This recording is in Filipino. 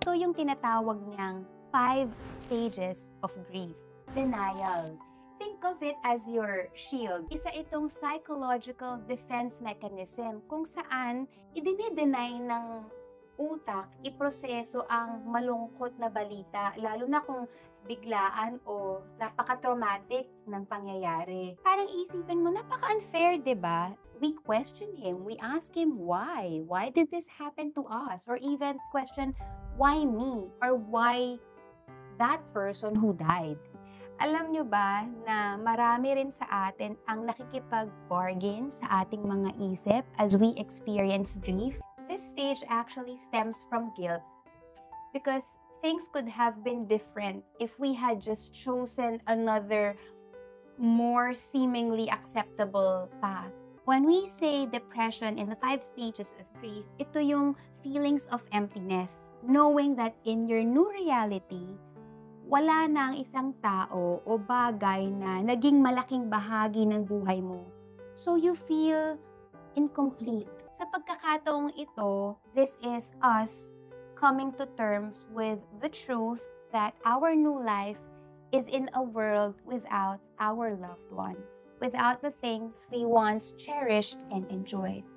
Ito yung tinatawag niyang 5 stages of grief. Denial. Think of it as your shield. Isa itong psychological defense mechanism kung saan idine-deny ng utak iproseso ang malungkot na balita, lalo na kung biglaan o napaka-traumatic ng pangyayari. Parang isipin mo, napaka-unfair, 'di ba? We question him, we ask him why? Why did this happen to us? Or even question, why me? Or why that person who died? Alam nyo ba na marami rin sa atin ang nakikipag-bargain sa ating mga isip as we experience grief? This stage actually stems from guilt because things could have been different if we had just chosen another more seemingly acceptable path. When we say depression in the 5 stages of grief, ito yung feelings of emptiness, knowing that in your new reality, wala na ang isang tao o bagay na naging malaking bahagi ng buhay mo. So you feel incomplete. Sa pagkakataong ito, this is us coming to terms with the truth that our new life is in a world without our loved ones, without the things we once cherished and enjoyed.